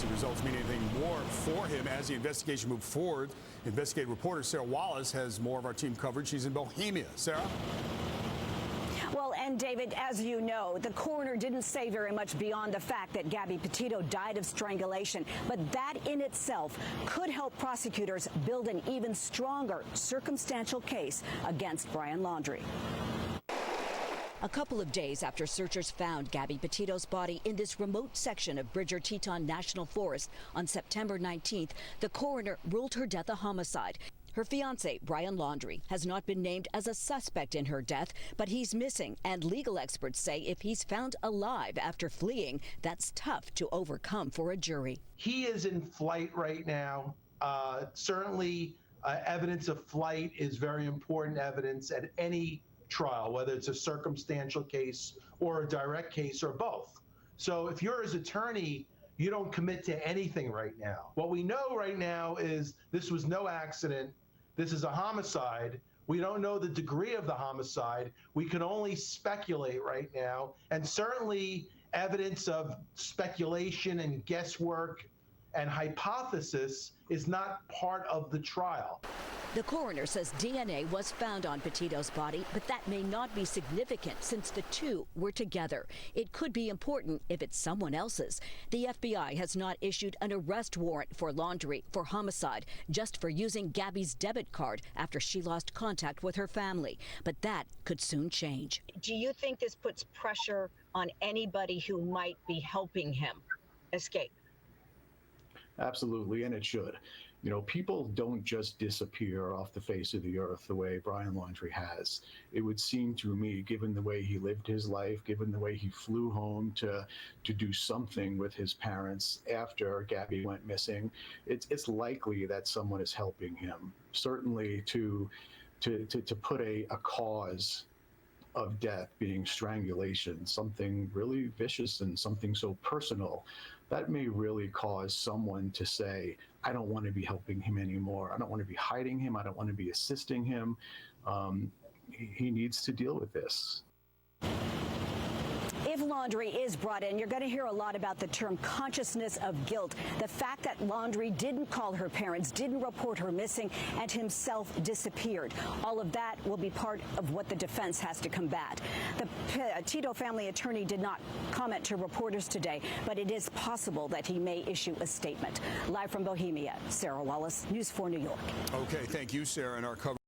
autopsy results mean anything more for him as the investigation moved forward. Investigative reporter Sarah Wallace has more of our team coverage. She's in Bohemia. Sarah? Well, and David, as you know, the coroner didn't say very much beyond the fact that Gabby Petito died of strangulation. But that in itself could help prosecutors build an even stronger circumstantial case against Brian Laundrie. A couple of days after searchers found Gabby Petito's body in this remote section of Bridger-Teton National Forest on September 19th, the coroner ruled her death a homicide. Her fiancé, Brian Laundrie, has not been named as a suspect in her death, but he's missing, and legal experts say if he's found alive after fleeing, that's tough to overcome for a jury. He is in flight right now. Certainly, evidence of flight is very important evidence at any trial, whether it's a circumstantial case or a direct case or both. So if you're his attorney, you don't commit to anything right now. What we know right now is this was no accident. This is a homicide. We don't know the degree of the homicide. We can only speculate right now. And certainly evidence of speculation and guesswork and hypothesis is not part of the trial. The coroner says DNA was found on Petito's body, but that may not be significant since the two were together. It could be important if it's someone else's. The FBI has not issued an arrest warrant for Laundrie for homicide, just for using Gabby's debit card after she lost contact with her family. But that could soon change. Do you think this puts pressure on anybody who might be helping him escape? Absolutely, and it should. You know, people don't just disappear off the face of the earth the way Brian Laundrie has. It would seem to me, given the way he lived his life, given the way he flew home to do something with his parents after Gabby went missing, it's likely that someone is helping him. Certainly to put a cause of death being strangulation, something really vicious and something so personal, that may really cause someone to say, I don't want to be helping him anymore. I don't want to be hiding him. I don't want to be assisting him. He needs to deal with this. If Laundrie is brought in, you're going to hear a lot about the term consciousness of guilt. The fact that Laundrie didn't call her parents, didn't report her missing, and himself disappeared. All of that will be part of what the defense has to combat. The Petito family attorney did not comment to reporters today, but it is possible that he may issue a statement. Live from Bohemia, Sarah Wallace, News 4 New York. Okay, thank you, Sarah, and our coverage.